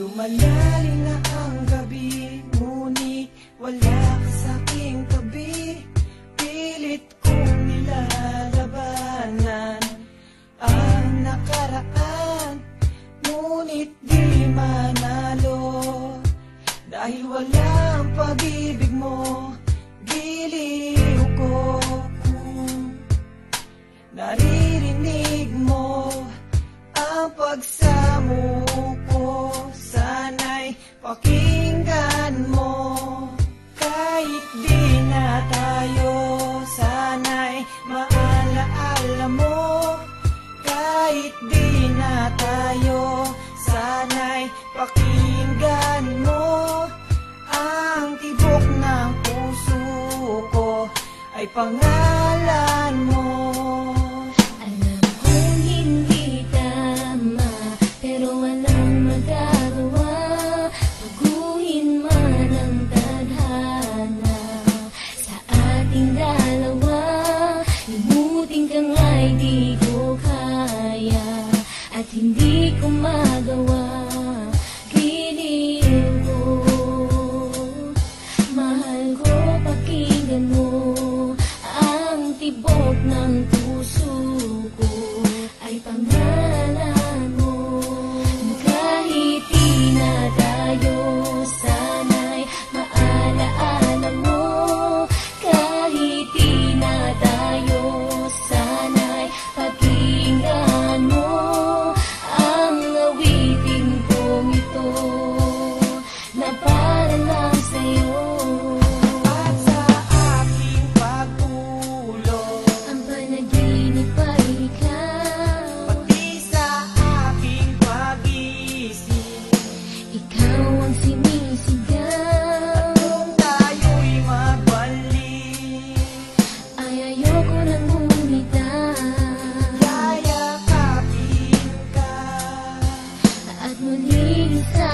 Lumalalim na ang gabi, ngunit wala ka sa'king tabi. Pilit kong nilalabanan ang nakaraan, ngunit di manalo. Dahil walang pag-ibig mo, giliw ko kung naririnig mo ang pagsamuko. Sana'y pakinggan mo, kahit di na tayo. Sana'y maalaala mo, kahit di na tayo. Sana'y pakinggan mo, ang tibok ng puso ko ay pangalan mo. Hindi ko magawa, giliw ko. Mahal ko, pakinggan mo, ang tibok ng puso ko ay pangalan mo. Kahit di na tayo, sana'y maalaala mo. Kahit di na tayo, sana'y pakinggan mo. At muling isa